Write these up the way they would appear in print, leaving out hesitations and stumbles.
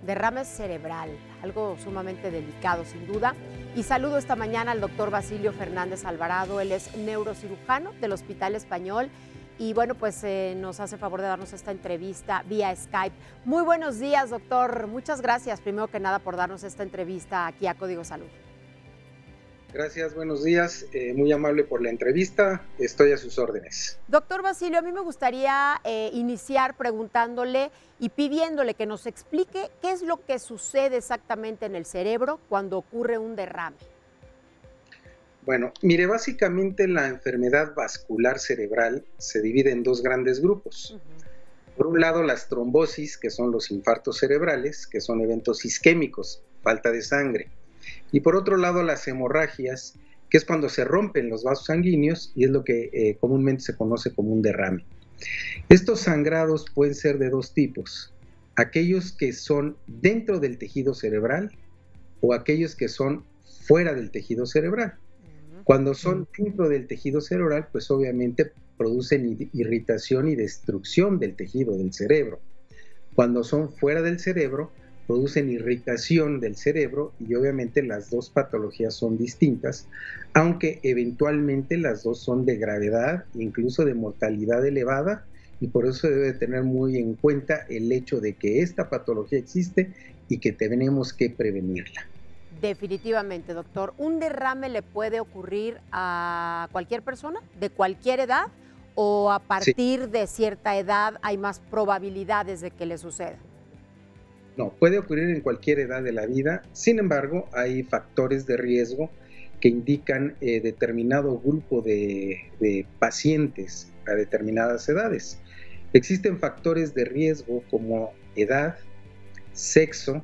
derrame cerebral, algo sumamente delicado sin duda. Y saludo esta mañana al doctor Basilio Fernández Alvarado, él es neurocirujano del Hospital Español y bueno, pues nos hace favor de darnos esta entrevista vía Skype. Muy buenos días, doctor, muchas gracias primero que nada por darnos esta entrevista aquí a Código Salud. Gracias, buenos días, muy amable por la entrevista, estoy a sus órdenes. Doctor Basilio, a mí me gustaría iniciar preguntándole y pidiéndole que nos explique qué es lo que sucede exactamente en el cerebro cuando ocurre un derrame. Bueno, mire, básicamente la enfermedad vascular cerebral se divide en dos grandes grupos. Por un lado, las trombosis, que son los infartos cerebrales, que son eventos isquémicos, falta de sangre. Y por otro lado, las hemorragias, que es cuando se rompen los vasos sanguíneos y es lo que comúnmente se conoce como un derrame. Estos sangrados pueden ser de dos tipos, aquellos que son dentro del tejido cerebral o aquellos que son fuera del tejido cerebral. Cuando son dentro del tejido cerebral, pues obviamente producen irritación y destrucción del tejido del cerebro. Cuando son fuera del cerebro, producen irritación del cerebro y obviamente las dos patologías son distintas, aunque eventualmente las dos son de gravedad, incluso de mortalidad elevada, y por eso se debe tener muy en cuenta el hecho de que esta patología existe y que tenemos que prevenirla. Definitivamente, doctor. ¿Un derrame le puede ocurrir a cualquier persona, de cualquier edad, o a partir de cierta edad hay más probabilidades de que le suceda? No, puede ocurrir en cualquier edad de la vida, sin embargo, hay factores de riesgo que indican determinado grupo de pacientes a determinadas edades. Existen factores de riesgo como edad, sexo,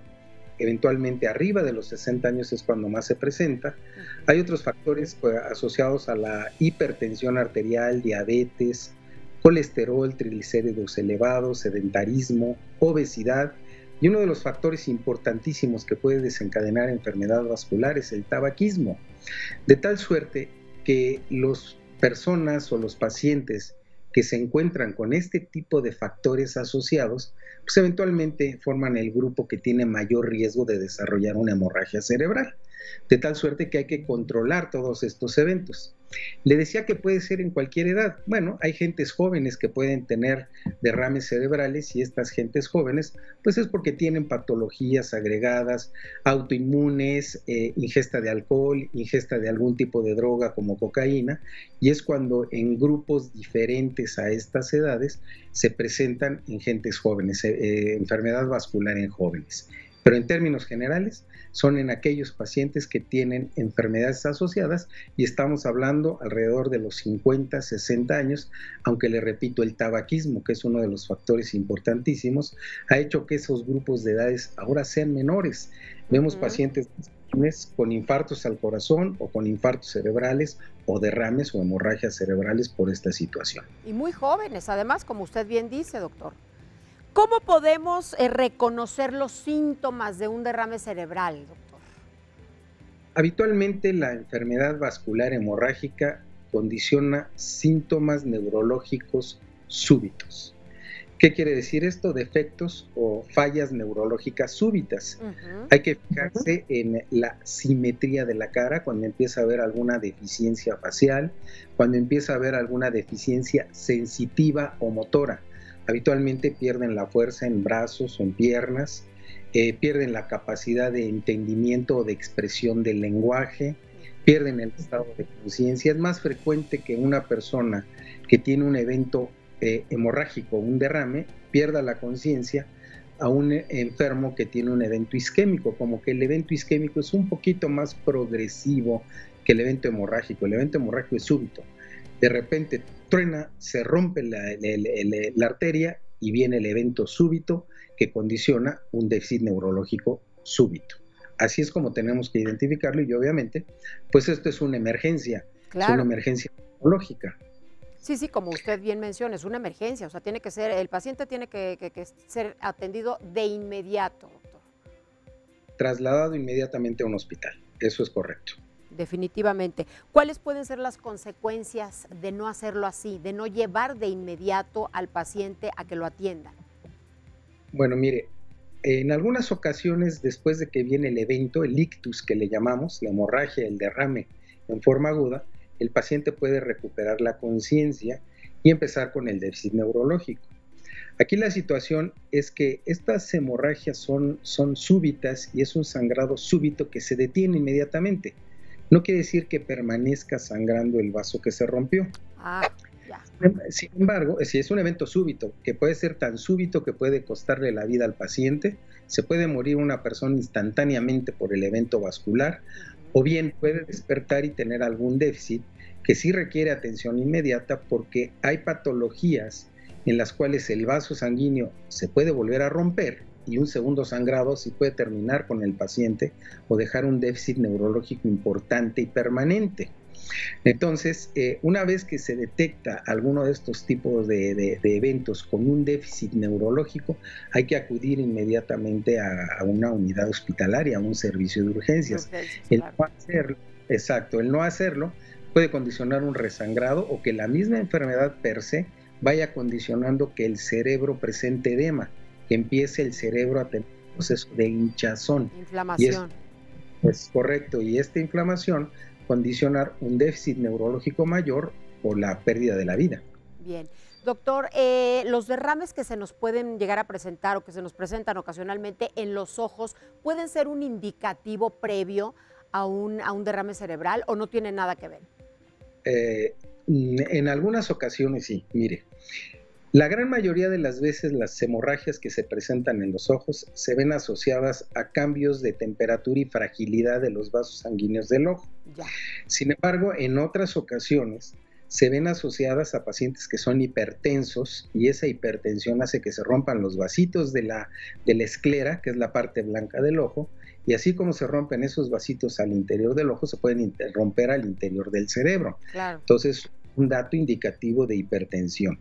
eventualmente arriba de los 60 años es cuando más se presenta. Hay otros factores asociados a la hipertensión arterial, diabetes, colesterol, triglicéridos elevados, sedentarismo, obesidad. Y uno de los factores importantísimos que puede desencadenar enfermedad vascular es el tabaquismo, de tal suerte que las personas o los pacientes que se encuentran con este tipo de factores asociados, pues eventualmente forman el grupo que tiene mayor riesgo de desarrollar una hemorragia cerebral, de tal suerte que hay que controlar todos estos eventos. Le decía que puede ser en cualquier edad. Bueno, hay gentes jóvenes que pueden tener derrames cerebrales y estas gentes jóvenes, pues es porque tienen patologías agregadas, autoinmunes, ingesta de alcohol, ingesta de algún tipo de droga como cocaína, y es cuando en grupos diferentes a estas edades se presentan en gentes jóvenes, enfermedad vascular en jóvenes. Pero en términos generales son en aquellos pacientes que tienen enfermedades asociadas y estamos hablando alrededor de los 50, 60 años, aunque le repito, el tabaquismo, que es uno de los factores importantísimos, ha hecho que esos grupos de edades ahora sean menores. Vemos pacientes con infartos al corazón o con infartos cerebrales o derrames o hemorragias cerebrales por esta situación. Y muy jóvenes, además, como usted bien dice, doctor. ¿Cómo podemos reconocer los síntomas de un derrame cerebral, doctor? Habitualmente la enfermedad vascular hemorrágica condiciona síntomas neurológicos súbitos. ¿Qué quiere decir esto? Defectos o fallas neurológicas súbitas. Hay que fijarse en la simetría de la cara cuando empieza a haber alguna deficiencia facial, cuando empieza a haber alguna deficiencia sensitiva o motora. Habitualmente pierden la fuerza en brazos o en piernas, pierden la capacidad de entendimiento o de expresión del lenguaje, pierden el estado de conciencia. Es más frecuente que una persona que tiene un evento hemorrágico, un derrame, pierda la conciencia a un enfermo que tiene un evento isquémico, como que el evento isquémico es un poquito más progresivo que el evento hemorrágico. El evento hemorrágico es súbito. De repente truena, se rompe la arteria y viene el evento súbito que condiciona un déficit neurológico súbito. Así es como tenemos que identificarlo y obviamente, pues esto es una emergencia, es una emergencia neurológica. Sí, como usted bien menciona, es una emergencia, o sea, tiene que ser, el paciente tiene que ser atendido de inmediato, doctor. Trasladado inmediatamente a un hospital, eso es correcto. Definitivamente. ¿Cuáles pueden ser las consecuencias de no hacerlo así, de no llevar de inmediato al paciente a que lo atiendan? Bueno, mire, en algunas ocasiones, después de que viene el evento, el ictus que le llamamos, la hemorragia, el derrame en forma aguda, el paciente puede recuperar la conciencia y empezar con el déficit neurológico. Aquí la situación es que estas hemorragias son súbitas y es un sangrado súbito que se detiene inmediatamente. No quiere decir que permanezca sangrando el vaso que se rompió. Sin embargo, si es un evento súbito, que puede ser tan súbito que puede costarle la vida al paciente, se puede morir una persona instantáneamente por el evento vascular, o bien puede despertar y tener algún déficit que sí requiere atención inmediata porque hay patologías en las cuales el vaso sanguíneo se puede volver a romper y un segundo sangrado sí puede terminar con el paciente o dejar un déficit neurológico importante y permanente. Entonces, una vez que se detecta alguno de estos tipos de eventos con un déficit neurológico, hay que acudir inmediatamente a una unidad hospitalaria, a un servicio de urgencias. El no hacerlo puede condicionar un resangrado o que la misma enfermedad per se vaya condicionando que el cerebro presente edema, que empiece el cerebro a tener un proceso de hinchazón. Inflamación. Es correcto, y esta inflamación condicionar un déficit neurológico mayor o la pérdida de la vida. Bien. Doctor, los derrames que se nos pueden llegar a presentar o que se nos presentan ocasionalmente en los ojos, ¿pueden ser un indicativo previo a un derrame cerebral o no tienen nada que ver? En algunas ocasiones sí. Mire, la gran mayoría de las veces las hemorragias que se presentan en los ojos se ven asociadas a cambios de temperatura y fragilidad de los vasos sanguíneos del ojo. Ya. Sin embargo, en otras ocasiones se ven asociadas a pacientes que son hipertensos y esa hipertensión hace que se rompan los vasitos de la esclera, que es la parte blanca del ojo, y así como se rompen esos vasitos al interior del ojo, se pueden romper al interior del cerebro. Claro. Entonces, un dato indicativo de hipertensión.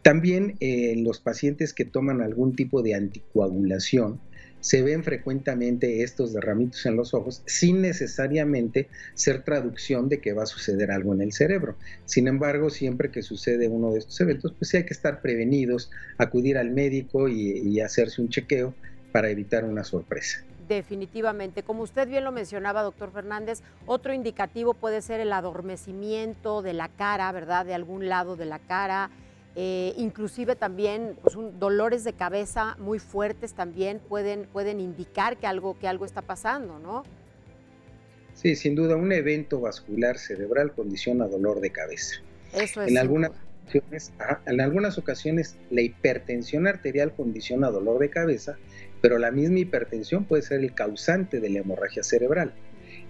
También los pacientes que toman algún tipo de anticoagulación, se ven frecuentemente estos derramitos en los ojos sin necesariamente ser traducción de que va a suceder algo en el cerebro. Sin embargo, siempre que sucede uno de estos eventos, pues sí hay que estar prevenidos, acudir al médico y hacerse un chequeo para evitar una sorpresa. Definitivamente. Como usted bien lo mencionaba, doctor Fernández, otro indicativo puede ser el adormecimiento de la cara, ¿verdad? De algún lado de la cara. Inclusive también pues, dolores de cabeza muy fuertes también pueden indicar que algo está pasando, ¿no? Sí, sin duda, un evento vascular cerebral condiciona dolor de cabeza. Eso es. En algunas ocasiones la hipertensión arterial condiciona dolor de cabeza, pero la misma hipertensión puede ser el causante de la hemorragia cerebral.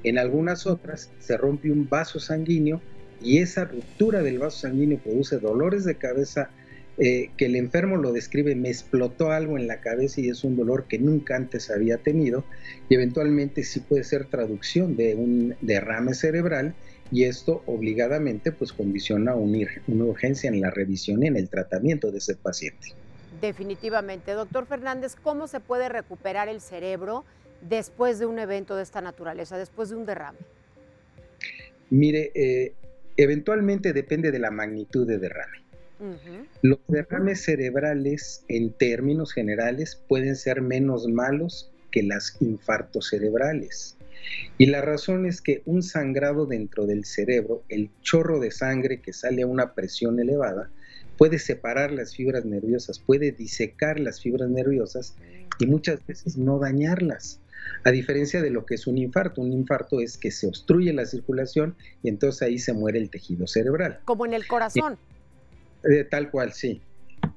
En algunas otras se rompe un vaso sanguíneo y esa ruptura del vaso sanguíneo produce dolores de cabeza que el enfermo lo describe, me explotó algo en la cabeza y es un dolor que nunca antes había tenido, y eventualmente sí puede ser traducción de un derrame cerebral, y esto obligadamente pues condiciona una urgencia en la revisión y en el tratamiento de ese paciente. Definitivamente. Doctor Fernández, ¿cómo se puede recuperar el cerebro después de un evento de esta naturaleza, después de un derrame? Mire, eventualmente depende de la magnitud de derrame. Los derrames cerebrales, en términos generales, pueden ser menos malos que los infartos cerebrales. Y la razón es que un sangrado dentro del cerebro, el chorro de sangre que sale a una presión elevada, puede separar las fibras nerviosas, puede disecar las fibras nerviosas y muchas veces no dañarlas. A diferencia de lo que es un infarto es que se obstruye la circulación y entonces ahí se muere el tejido cerebral. Como en el corazón. Tal cual, sí.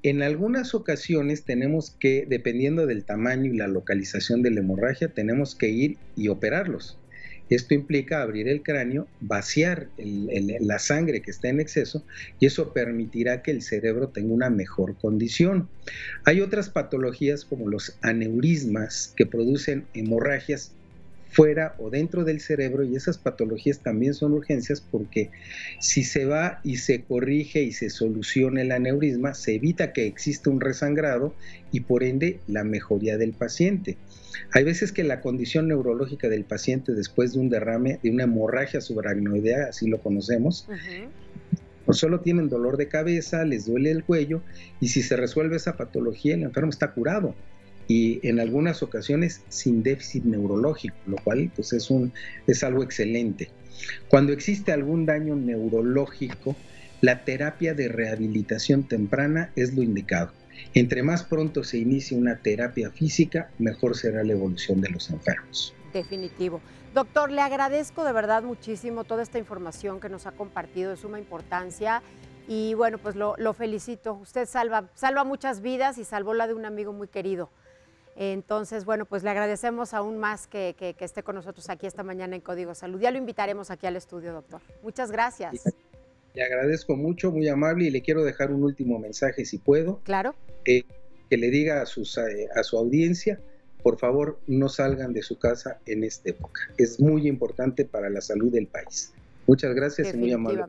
En algunas ocasiones tenemos que, dependiendo del tamaño y la localización de la hemorragia, tenemos que ir y operarlos. Esto implica abrir el cráneo, vaciar la sangre que está en exceso, y eso permitirá que el cerebro tenga una mejor condición. Hay otras patologías como los aneurismas que producen hemorragias fuera o dentro del cerebro, y esas patologías también son urgencias porque si se va y se corrige y se soluciona el aneurisma, se evita que exista un resangrado y por ende la mejoría del paciente. Hay veces que la condición neurológica del paciente después de un derrame, de una hemorragia subaracnoidea, así lo conocemos, no solo tienen dolor de cabeza, les duele el cuello, y si se resuelve esa patología, el enfermo está curado. y en algunas ocasiones sin déficit neurológico, lo cual pues es algo excelente. Cuando existe algún daño neurológico, la terapia de rehabilitación temprana es lo indicado. Entre más pronto se inicie una terapia física, mejor será la evolución de los enfermos. Definitivo. Doctor, le agradezco de verdad muchísimo toda esta información que nos ha compartido de suma importancia y bueno, pues lo felicito. Usted salva muchas vidas y salvó la de un amigo muy querido. Entonces, bueno, pues le agradecemos aún más que esté con nosotros aquí esta mañana en Código Salud. Ya lo invitaremos aquí al estudio, doctor. Muchas gracias. Le agradezco mucho, muy amable, y le quiero dejar un último mensaje, si puedo. Claro. Que le diga a su audiencia, por favor, no salgan de su casa en esta época. Es muy importante para la salud del país. Muchas gracias y muy amable.